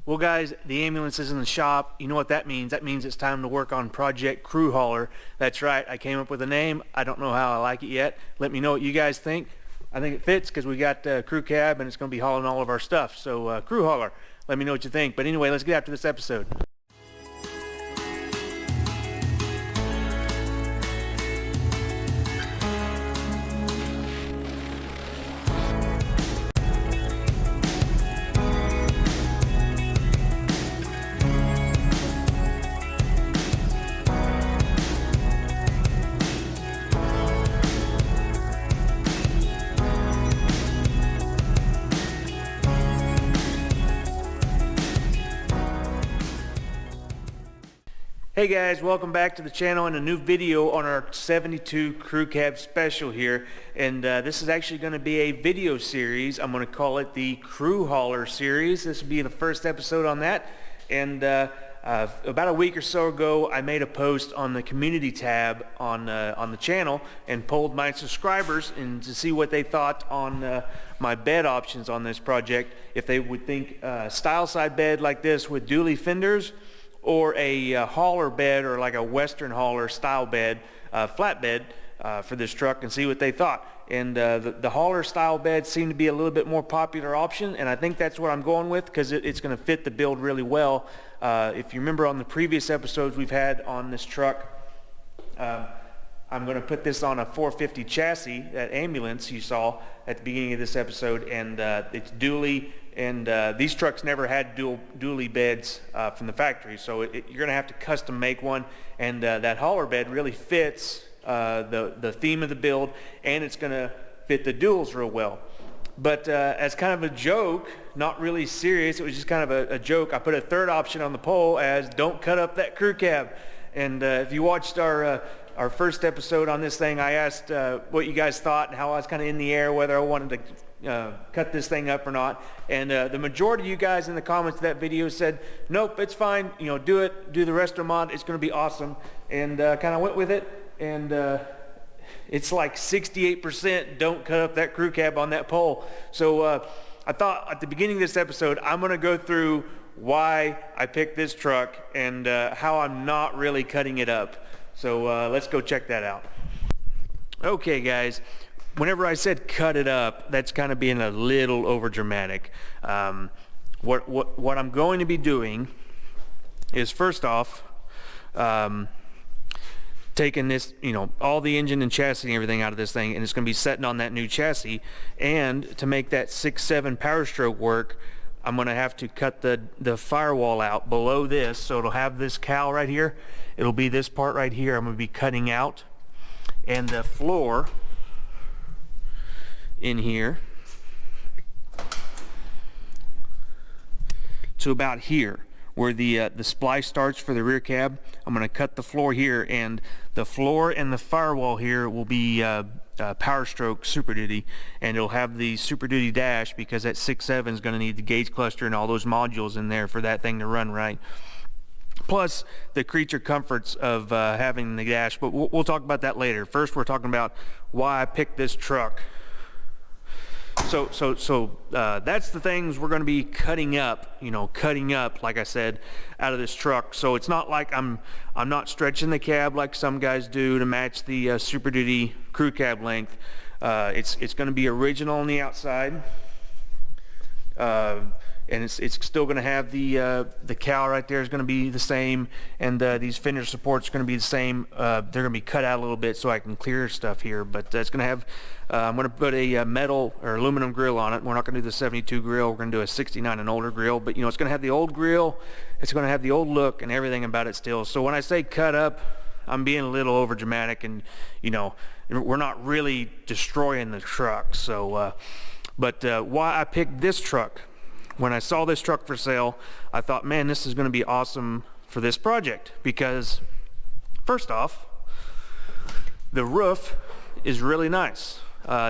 Well guys, the ambulance is in the shop. You know what that means? That means it's time to work on Project Crew Hauler. That's right, I came up with a name. I don't know how I like it yet. Let me know what you guys think. I think it fits because we got crew cab and it's going to be hauling all of our stuff. So Crew Hauler, let me know what you think. But anyway, let's get after this episode. Hey guys, welcome back to the channel and a new video on our 72 crew cab special here. And this is actually going to be a video series. I'm going to call it the Crew Hauler series. This will be the first episode on that. And about a week or so ago, I made a post on the community tab on the channel and polled my subscribers and to see what they thought on my bed options on this project. If they would think style side bed like this with dually fenders, or a hauler bed, or like a Western hauler style bed, flatbed for this truck, and see what they thought. And the hauler style bed seemed to be a little bit more popular option, and I think that's what I'm going with because it's going to fit the build really well. If you remember on the previous episodes we've had on this truck, I'm going to put this on a 450 chassis, that ambulance you saw at the beginning of this episode, and it's dually. And these trucks never had dually beds from the factory, so you're going to have to custom make one. And that hauler bed really fits the theme of the build, and it's going to fit the duals real well. But as kind of a joke, not really serious, it was just kind of a joke, I put a third option on the poll as don't cut up that crew cab. And if you watched our first episode on this thing, I asked what you guys thought and how I was kind of in the air whether I wanted to cut this thing up or not, and the majority of you guys in the comments of that video said nope, it's fine, you know, do the resto mod, it's going to be awesome. And kind of went with it, and it's like 68% don't cut up that crew cab on that poll. So I thought at the beginning of this episode I'm going to go through why I picked this truck and how I'm not really cutting it up. So let's go check that out. Okay guys, whenever I said cut it up, that's kind of being a little over dramatic. What I'm going to be doing is, first off, taking this, you know, all the engine and chassis and everything out of this thing, and it's going to be setting on that new chassis. And to make that 6.7 power stroke work, I'm going to have to cut the firewall out below this, so it'll have this cowl right here. It'll be this part right here I'm going to be cutting out, and the floor in here to about here where the splice starts for the rear cab. I'm going to cut the floor here, and the floor and the firewall here will be Power Stroke Super Duty, and it'll have the Super Duty dash because that 6.7 is going to need the gauge cluster and all those modules in there for that thing to run right. Plus the creature comforts of having the dash, but we'll talk about that later. First, we're talking about why I picked this truck. So that's the things we're going to be cutting up, you know, like I said, out of this truck. So it's not like I'm not stretching the cab like some guys do to match the Super Duty crew cab length. It's going to be original on the outside, and it's still going to have the cowl right there is going to be the same, and these fender supports are going to be the same. They're going to be cut out a little bit so I can clear stuff here, but it's going to have I'm going to put a metal or aluminum grill on it. We're not going to do the 72 grill, we're going to do a 69 and older grill, but you know, it's going to have the old grill, it's going to have the old look and everything about it still. So when I say cut up, I'm being a little over dramatic, and you know, we're not really destroying the truck. So but why I picked this truck, when I saw this truck for sale, I thought, man, this is going to be awesome for this project because first off, the roof is really nice.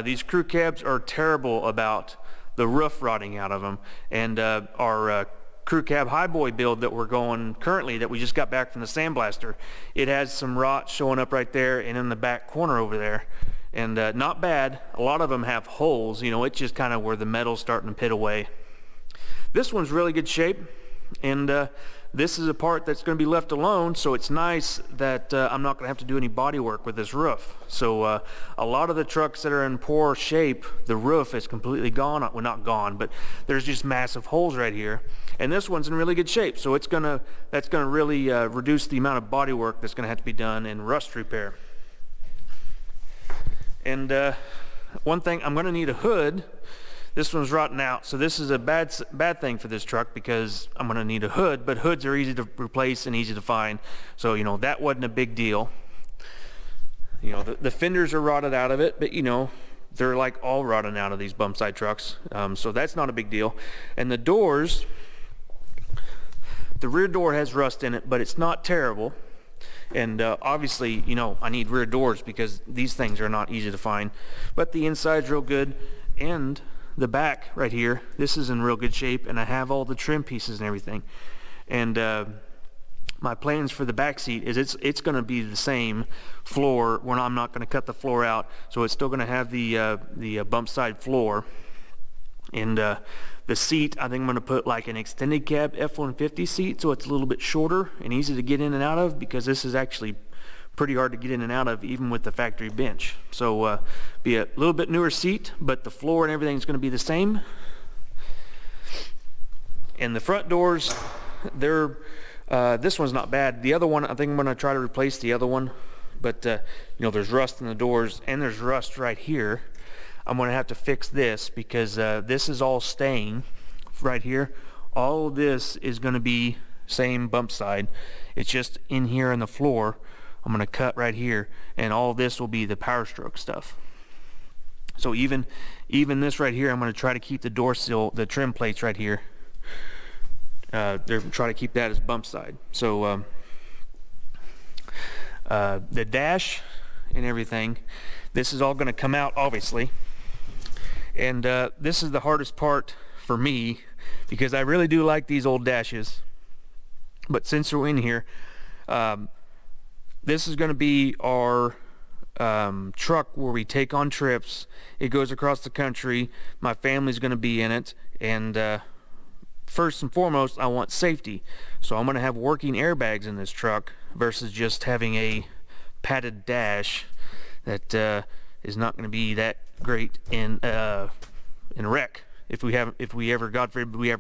These crew cabs are terrible about the roof rotting out of them, and our crew cab highboy build that we're going currently, that we just got back from the sandblaster, it has some rot showing up right there and in the back corner over there, and not bad. A lot of them have holes, you know, it's just kind of where the metal's starting to pit away. This one's really good shape. And this is a part that's going to be left alone, so it's nice that I'm not going to have to do any body work with this roof. So a lot of the trucks that are in poor shape, the roof is completely gone. Well, not gone, but there's just massive holes right here. And this one's in really good shape, so that's gonna really reduce the amount of body work that's gonna have to be done in rust repair. And one thing, I'm gonna need a hood. This one's rotten out, so this is a bad thing for this truck because I'm gonna need a hood, but hoods are easy to replace and easy to find. So, you know, that wasn't a big deal. You know, the fenders are rotted out of it, but you know, they're like all rotted out of these bump side trucks. So that's not a big deal. And the doors, the rear door has rust in it, but it's not terrible. And obviously, you know, I need rear doors because these things are not easy to find. But the inside's real good, and the back right here, this is in real good shape, and I have all the trim pieces and everything. And my plans for the back seat is it's going to be the same floor when I'm not going to cut the floor out, so it's still going to have the bump side floor. And the seat, I think I'm going to put like an extended cab F-150 seat, so it's a little bit shorter and easy to get in and out of, because this is actually pretty hard to get in and out of even with the factory bench. So be a little bit newer seat, but the floor and everything is going to be the same. And the front doors, they're this one's not bad. The other one, I think I'm going to try to replace the other one, but you know, there's rust in the doors and there's rust right here. I'm going to have to fix this because this is all staying right here. All of this is going to be same bump side. It's just in here in the floor. I'm going to cut right here, and all of this will be the Power Stroke stuff. So even this right here, I'm going to try to keep the door sill, the trim plates right here. They're trying to keep that as bump side. So the dash and everything, this is all going to come out obviously. And this is the hardest part for me because I really do like these old dashes. But since we're in here, this is going to be our truck where we take on trips. It goes across the country. My family's going to be in it. And first and foremost, I want safety. So I'm going to have working airbags in this truck versus just having a padded dash that is not going to be that great in a wreck. If we ever, God forbid, we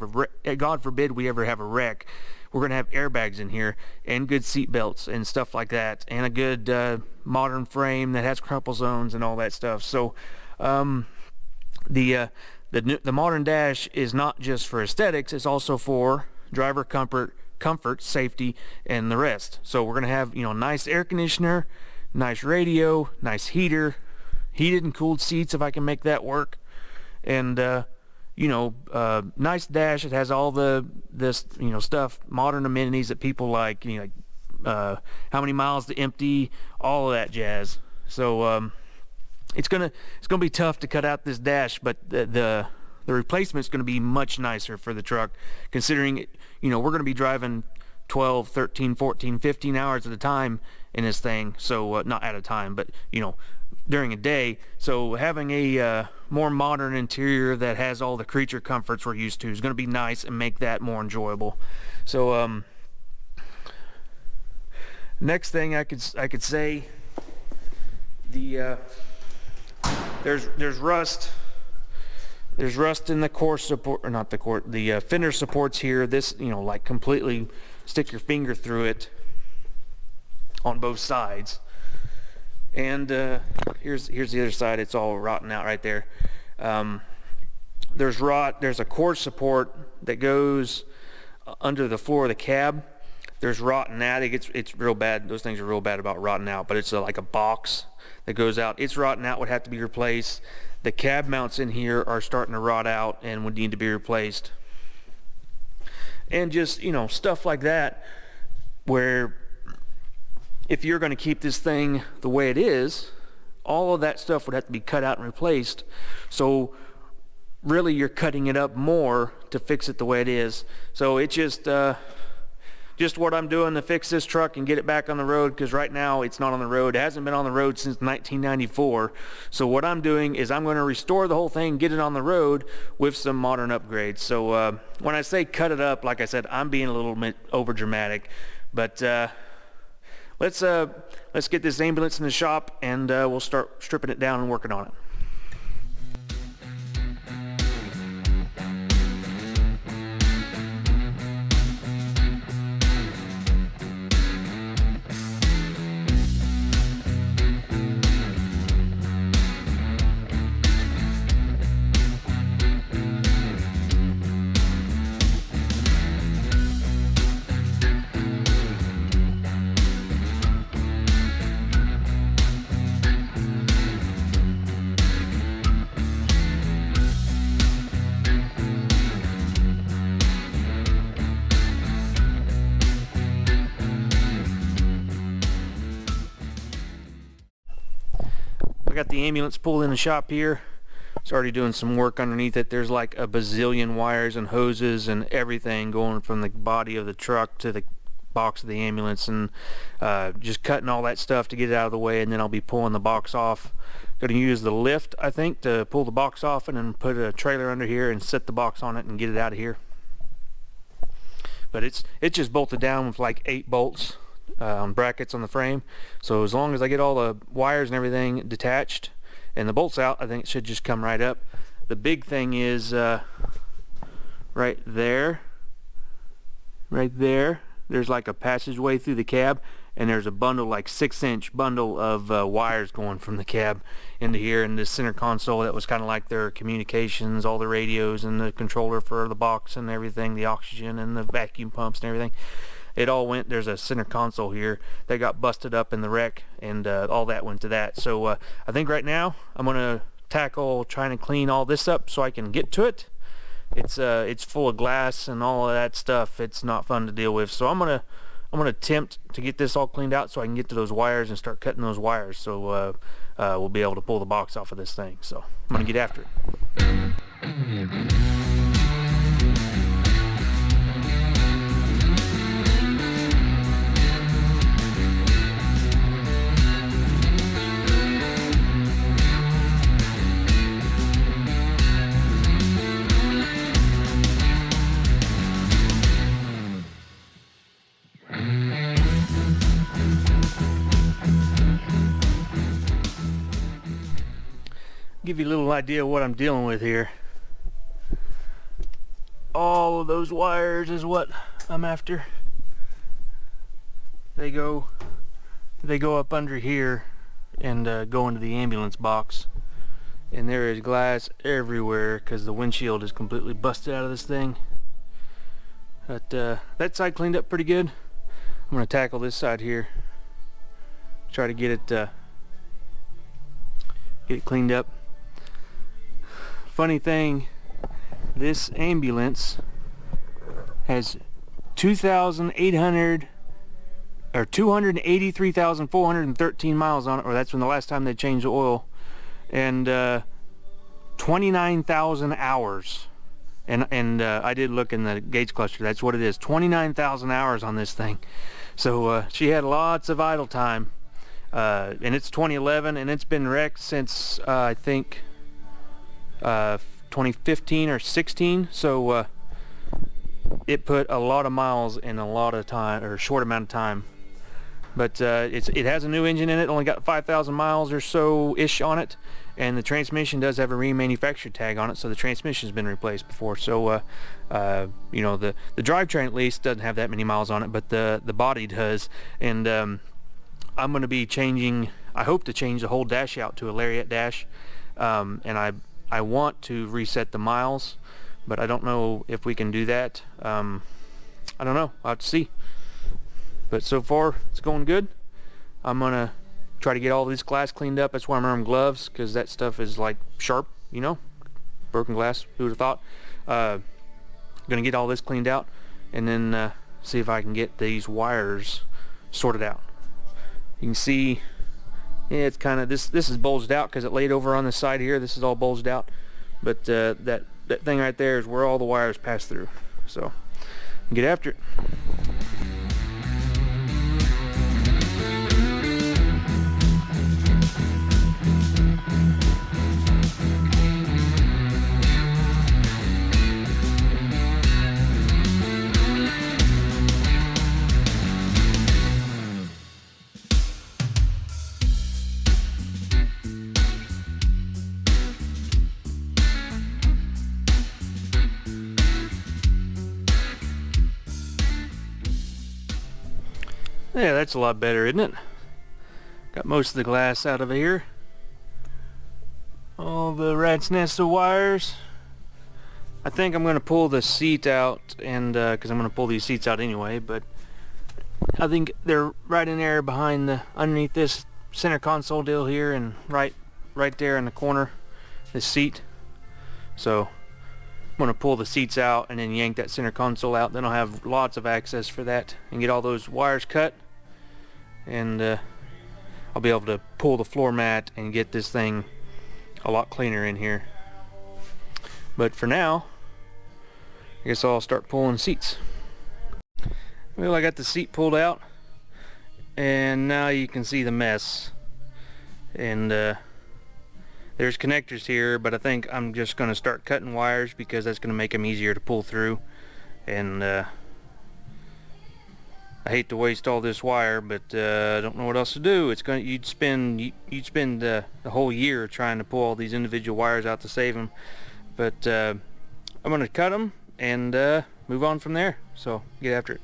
ever have a wreck, we're going to have airbags in here and good seat belts and stuff like that, and a good modern frame that has crumple zones and all that stuff. So the modern dash is not just for aesthetics, it's also for driver comfort, safety, and the rest. So we're going to have, you know, nice air conditioner, nice radio, nice heater, heated and cooled seats if I can make that work, and you know, nice dash. It has all this you know, stuff, modern amenities that people like, you know, like how many miles to empty, all of that jazz. So it's gonna be tough to cut out this dash, but the replacement's gonna be much nicer for the truck, considering, you know, we're gonna be driving 12, 13, 14, 15 hours at a time in this thing. So not at a time, but you know, during a day. So having a more modern interior that has all the creature comforts we're used to is going to be nice and make that more enjoyable. So next thing I could say, the there's rust in the core support, or not the core, the fender supports here. This, you know, like completely stick your finger through it on both sides. And here's the other side. It's all rotten out right there. There's a core support that goes under the floor of the cab. There's rot in that. It's real bad. Those things are real bad about rotting out. But it's like a box that goes out. It's rotten out. Would have to be replaced. The cab mounts in here are starting to rot out and would need to be replaced. And just, you know, stuff like that, where if you're going to keep this thing the way it is, all of that stuff would have to be cut out and replaced. So really you're cutting it up more to fix it the way it is. So it just just what I'm doing to fix this truck and get it back on the road, because right now it's not on the road. It hasn't been on the road since 1994. So what I'm doing is I'm going to restore the whole thing, get it on the road with some modern upgrades. So when I say cut it up, like I said, I'm being a little bit over dramatic, but let's get this ambulance in the shop, and we'll start stripping it down and working on it. I got the ambulance pulled in the shop here. It's already doing some work underneath it. There's like a bazillion wires and hoses and everything going from the body of the truck to the box of the ambulance, and just cutting all that stuff to get it out of the way, and then I'll be pulling the box off. Going to use the lift, I think, to pull the box off and then put a trailer under here and set the box on it and get it out of here. But it's just bolted down with like 8 bolts. Brackets on the frame, so as long as I get all the wires and everything detached and the bolts out, I think it should just come right up. The big thing is right there, there's like a passageway through the cab, and there's a bundle, like 6-inch bundle of wires going from the cab into here in this center console. That was kind of like their communications, all the radios and the controller for the box and everything, the oxygen and the vacuum pumps and everything. It all went, there's a center console here that got busted up in the wreck, and all that went to that. So I think right now I'm gonna tackle trying to clean all this up so I can get to it. It's full of glass and all of that stuff. It's not fun to deal with. So I'm gonna attempt to get this all cleaned out so I can get to those wires and start cutting those wires, so we'll be able to pull the box off of this thing. So I'm gonna get after it. Give you a little idea of what I'm dealing with here. All of those wires is what I'm after. They go up under here and go into the ambulance box, and there is glass everywhere because the windshield is completely busted out of this thing. But that side cleaned up pretty good. I'm going to tackle this side here, try to get it cleaned up. Funny thing, this ambulance has 283,413 miles on it, or that's when the last time they changed the oil, and 29,000 hours. And I did look in the gauge cluster. That's what it is, 29,000 hours on this thing. So she had lots of idle time, and it's 2011, and it's been wrecked since I think 2015 or 16. So it put a lot of miles in a lot of time, or a short amount of time. But it has a new engine in it, only got 5,000 miles or so ish on it, and the transmission does have a remanufactured tag on it, so the transmission's been replaced before. So you know, the drivetrain at least doesn't have that many miles on it, but the body does. And I'm going to be changing, I hope to change the whole dash out to a lariat dash, and I want to reset the miles, but I don't know if we can do that. I don't know, I'll have to see. But so far it's going good. I'm gonna try to get all this glass cleaned up. That's why I'm wearing gloves, because that stuff is like sharp, you know, broken glass, who would have thought. Gonna get all this cleaned out, and then see if I can get these wires sorted out. You can see, yeah, it's kind of, this is bulged out because it laid over on the side here. This is all bulged out, but that thing right there is where all the wires pass through. So get after it. Yeah, that's a lot better, isn't it? Got most of the glass out of here. All the rat's nest of wires. I think I'm going to pull the seat out, and because I'm going to pull these seats out anyway, but I think they're right in there behind the, underneath this center console deal here, and right there in the corner, this seat. So I'm going to pull the seats out and then yank that center console out. Then I'll have lots of access for that and get all those wires cut, and I'll be able to pull the floor mat and get this thing a lot cleaner in here. But for now, I guess I'll start pulling seats. Well, I got the seat pulled out, and now you can see the mess. And there's connectors here, but I think I'm just going to start cutting wires because that's going to make them easier to pull through. And I hate to waste all this wire, but I don't know what else to do. It's going you'd spend the whole year trying to pull all these individual wires out to save them. But I'm going to cut them and move on from there. So get after it.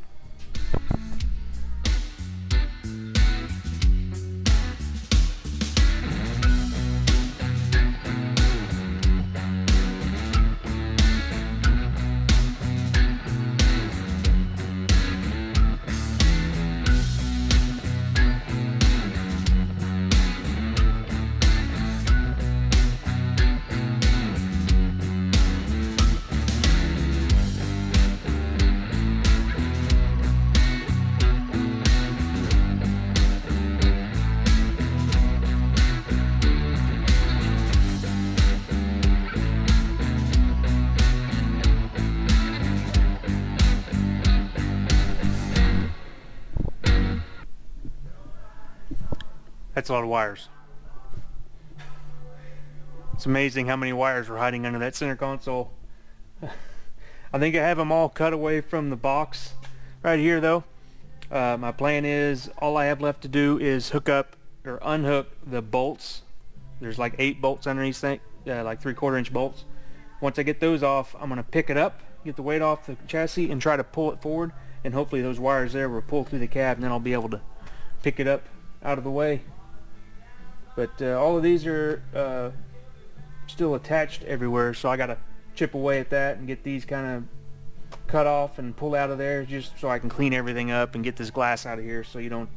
That's a lot of wires. It's amazing how many wires were hiding under that center console. I think I have them all cut away from the box right here though. My plan is all I have left to do is hook up or unhook the bolts. There's like 8 bolts underneath thing, like 3/4 inch bolts. Once I get those off, I'm gonna pick it up, get the weight off the chassis, and try to pull it forward, and hopefully those wires there will pull through the cab, and then I'll be able to pick it up out of the way. But all of these are still attached everywhere, so I gotta chip away at that and get these kind of cut off and pull out of there, just so I can clean everything up and get this glass out of here, so you don't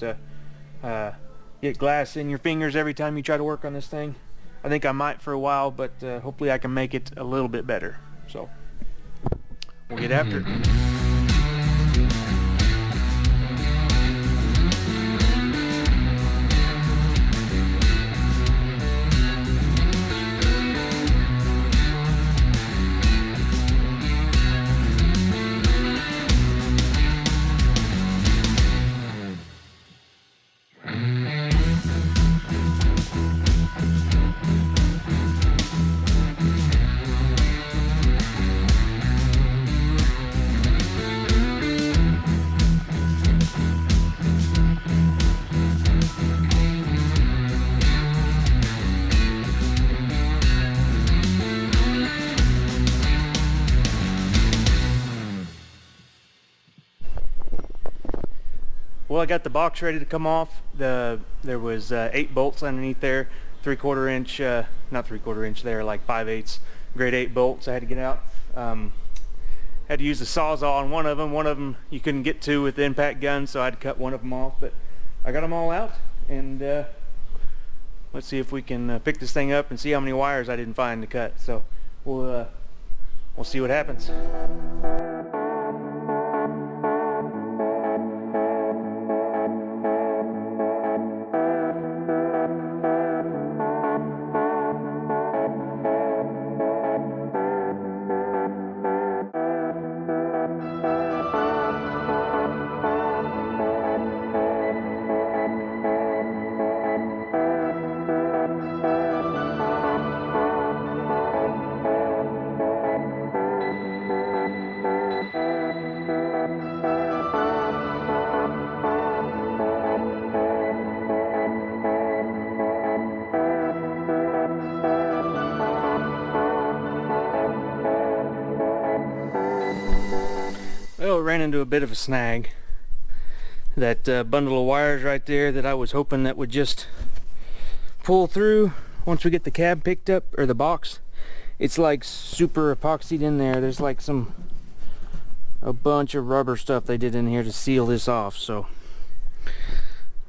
get glass in your fingers every time you try to work on this thing. I think I might for a while, but hopefully I can make it a little bit better. So we'll get after it. Well, I got the box ready to come off. There was 8 bolts underneath there, 3/4 inch, not 3/4 inch there, like 5/8 grade 8 bolts I had to get out. Had to use the Sawzall on one of them. One of them you couldn't get to with the impact gun, so I had to cut one of them off. But I got them all out, and let's see if we can pick this thing up and see how many wires I didn't find to cut. So we'll see what happens. Well, ran into a bit of a snag. that bundle of wires right there that I was hoping that would just pull through once we get the cab picked up, or the box. It's like super epoxied in there. There's like a bunch of rubber stuff they did in here to seal this off, so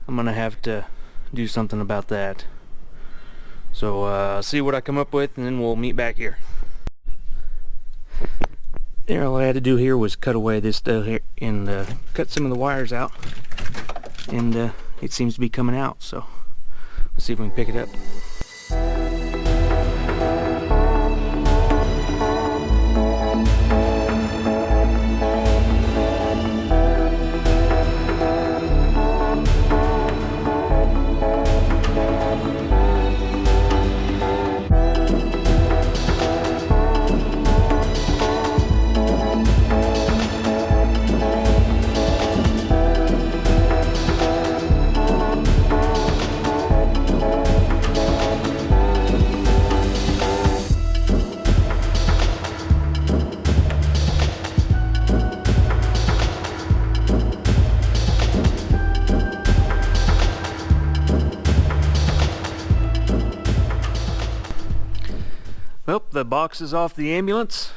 I'm gonna have to do something about that. So I'll see what I come up with, and then we'll meet back here. There, all I had to do here was cut away this stuff here and cut some of the wires out, and it seems to be coming out, so let's see if we can pick it up. Well, the box is off the ambulance,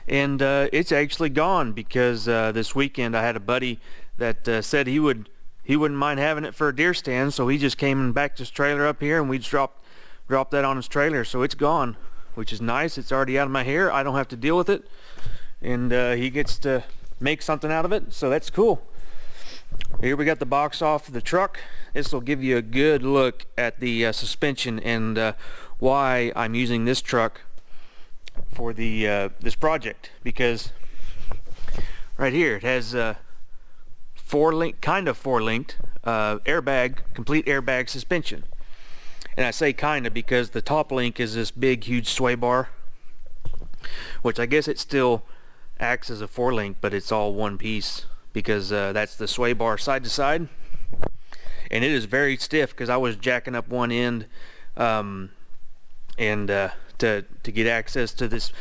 and it's actually gone because this weekend I had a buddy that said he wouldn't mind having it for a deer stand, so he just came and backed his trailer up here, and we just dropped that on his trailer. So it's gone, which is nice. It's already out of my hair. I don't have to deal with it, and he gets to make something out of it, so that's cool. Here we got the box off the truck. This will give you a good look at the suspension and why I'm using this truck for the this project, because right here it has kind of four-linked airbag, complete airbag suspension. And I say kind of because the top link is this big huge sway bar, which I guess it still acts as a four-link, but it's all one piece because that's the sway bar side to side, and it is very stiff because I was jacking up one end to get access to this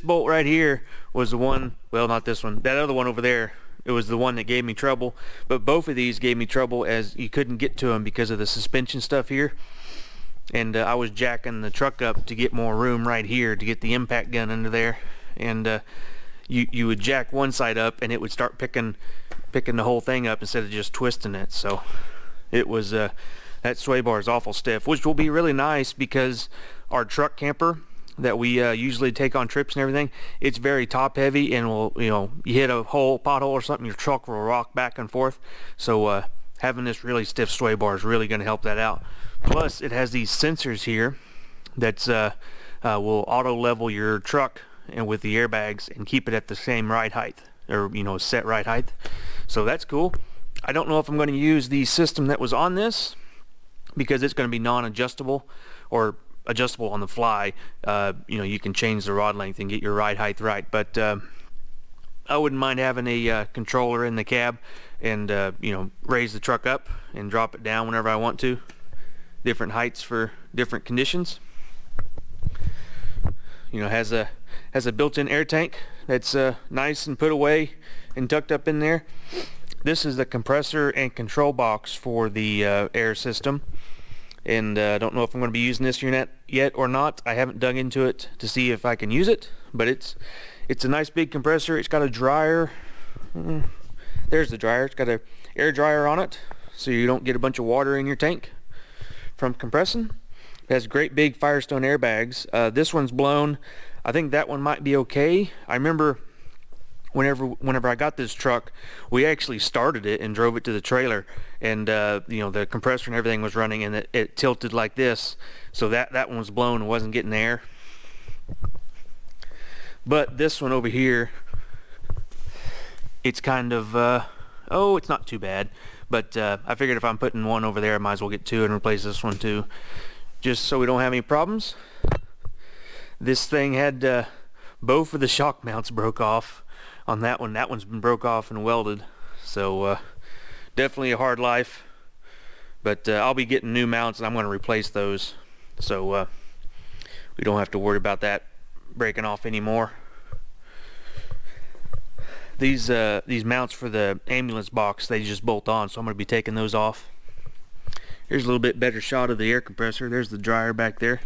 bolt right here was the one, well, not this one, that other one over there. It was the one that gave me trouble, but both of these gave me trouble as you couldn't get to them because of the suspension stuff here. And I was jacking the truck up to get more room right here to get the impact gun under there, and you would jack one side up and it would start picking the whole thing up instead of just twisting it. So it was that sway bar is awful stiff, which will be really nice because our truck camper that we usually take on trips and everything, it's very top heavy, and will, you hit a pothole or something, your truck will rock back and forth. So having this really stiff sway bar is really going to help that out. Plus it has these sensors here that will auto level your truck and with the airbags and keep it at the same ride height, or set ride height. So that's cool. I don't know if I'm going to use the system that was on this because it's going to be non-adjustable or adjustable on the fly. You can change the rod length and get your ride height right, but I wouldn't mind having a controller in the cab and raise the truck up and drop it down whenever I want to, different heights for different conditions. Has a built-in air tank that's nice and put away and tucked up in there. This is the compressor and control box for the air system, and I don't know if I'm going to be using this unit yet or not. I haven't dug into it to see if I can use it, but it's a nice big compressor. It's got a dryer. There's the dryer. It's got a air dryer on it, so you don't get a bunch of water in your tank from compressing. It has great big Firestone airbags. This one's blown. I think that one might be okay. I remember whenever I got this truck, we actually started it and drove it to the trailer, and the compressor and everything was running, and it tilted like this, so that one was blown and wasn't getting air. But this one over here, it's kind of it's not too bad, but I figured if I'm putting one over there, I might as well get two and replace this one too, just so we don't have any problems. This thing had both of the shock mounts broke off on that one. That one's been broke off and welded, so definitely a hard life, but I'll be getting new mounts and I'm going to replace those, so we don't have to worry about that breaking off anymore. These mounts for the ambulance box, they just bolt on, so I'm going to be taking those off. Here's a little bit better shot of the air compressor. There's the dryer back there.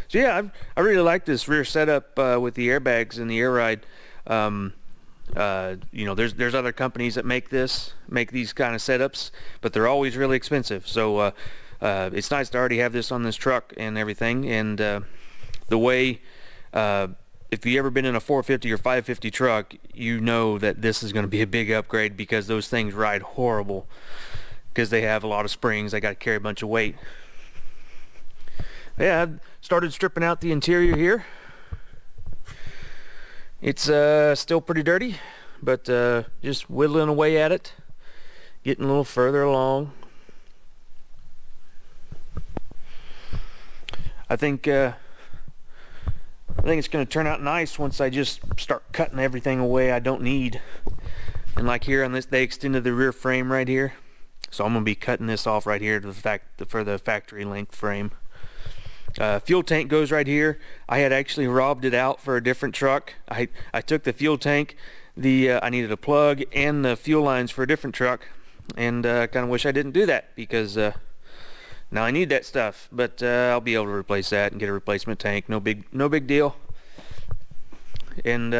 So yeah, I really like this rear setup with the airbags and the air ride. You know, there's other companies that make these kind of setups, but they're always really expensive. So it's nice to already have this on this truck and everything. And the way, if you've ever been in a 450 or 550 truck, you know that this is going to be a big upgrade, because those things ride horrible because they have a lot of springs. They got to carry a bunch of weight. Yeah, I started stripping out the interior here. It's still pretty dirty, but just whittling away at it, getting a little further along. I think it's going to turn out nice once I just start cutting everything away I don't need. And like here on this, they extended the rear frame right here, so I'm going to be cutting this off right here for the factory length frame. Fuel tank goes right here. I had actually robbed it out for a different truck. I took the fuel tank, I needed a plug and the fuel lines for a different truck, and kind of wish I didn't do that, because now I need that stuff. But I'll be able to replace that and get a replacement tank. No big deal. And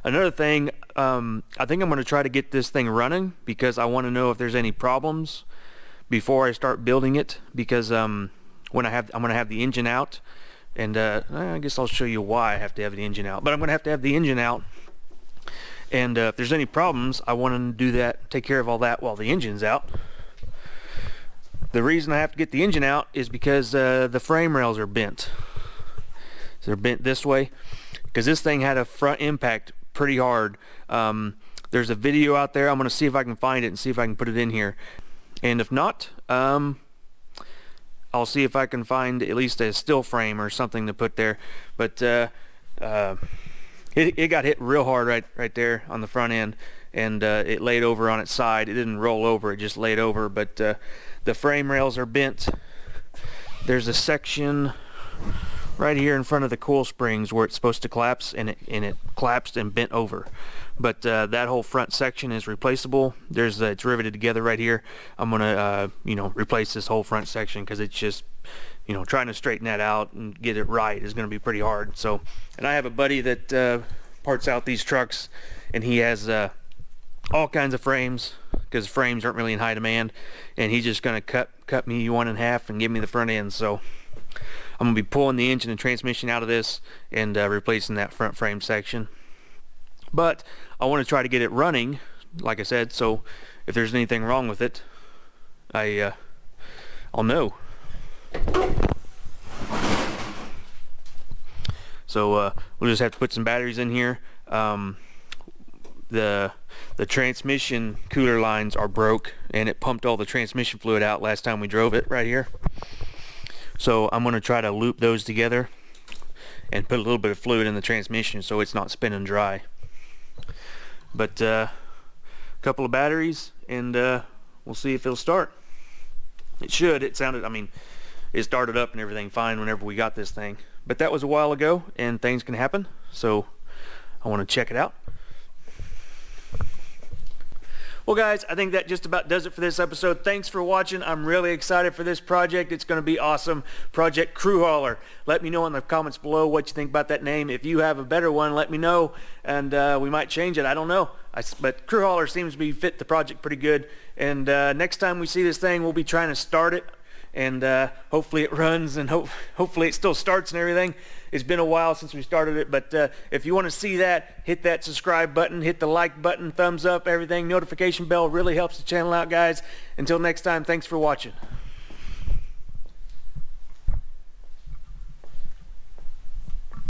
another thing, I think I'm going to try to get this thing running, because I want to know if there's any problems before I start building it, because I'm going to have the engine out, and I guess I'll show you why I have to have the engine out. But I'm going to have the engine out, and if there's any problems, I want to do that, take care of all that while the engine's out. The reason I have to get the engine out is because the frame rails are bent. So they're bent this way, because this thing had a front impact pretty hard. There's a video out there. I'm going to see if I can find it and see if I can put it in here. And if not, I'll see if I can find at least a still frame or something to put there. But it got hit real hard right there on the front end, and it laid over on its side. It didn't roll over, it just laid over. But the frame rails are bent. There's a section right here in front of the coil springs where it's supposed to collapse, and it collapsed and bent over. But that whole front section is replaceable. It's riveted together right here. I'm gonna replace this whole front section, because it's just, trying to straighten that out and get it right is gonna be pretty hard. So, and I have a buddy that parts out these trucks, and he has all kinds of frames, because frames aren't really in high demand, and he's just gonna cut me one in half and give me the front end. So I'm gonna be pulling the engine and transmission out of this and replacing that front frame section. But I want to try to get it running, like I said, so if there's anything wrong with it, I'll know. So we'll just have to put some batteries in here. The transmission cooler lines are broke, and it pumped all the transmission fluid out last time we drove it right here. So I'm going to try to loop those together and put a little bit of fluid in the transmission so it's not spinning dry. But a couple of batteries, and we'll see if it'll start. It should. It started up and everything fine whenever we got this thing. But that was a while ago, and things can happen, so I want to check it out. Well guys, I think that just about does it for this episode. Thanks for watching. I'm really excited for this project. It's going to be awesome. Project Crew Hauler. Let me know in the comments below what you think about that name. If you have a better one, let me know, and we might change it. I don't know. But Crew Hauler seems to be fit the project pretty good. And next time we see this thing, we'll be trying to start it, and hopefully it runs, and hopefully it still starts and everything. It's been a while since we started it, but if you want to see that, hit that subscribe button, hit the like button, thumbs up, everything. Notification bell really helps the channel out, guys. Until next time, thanks for watching.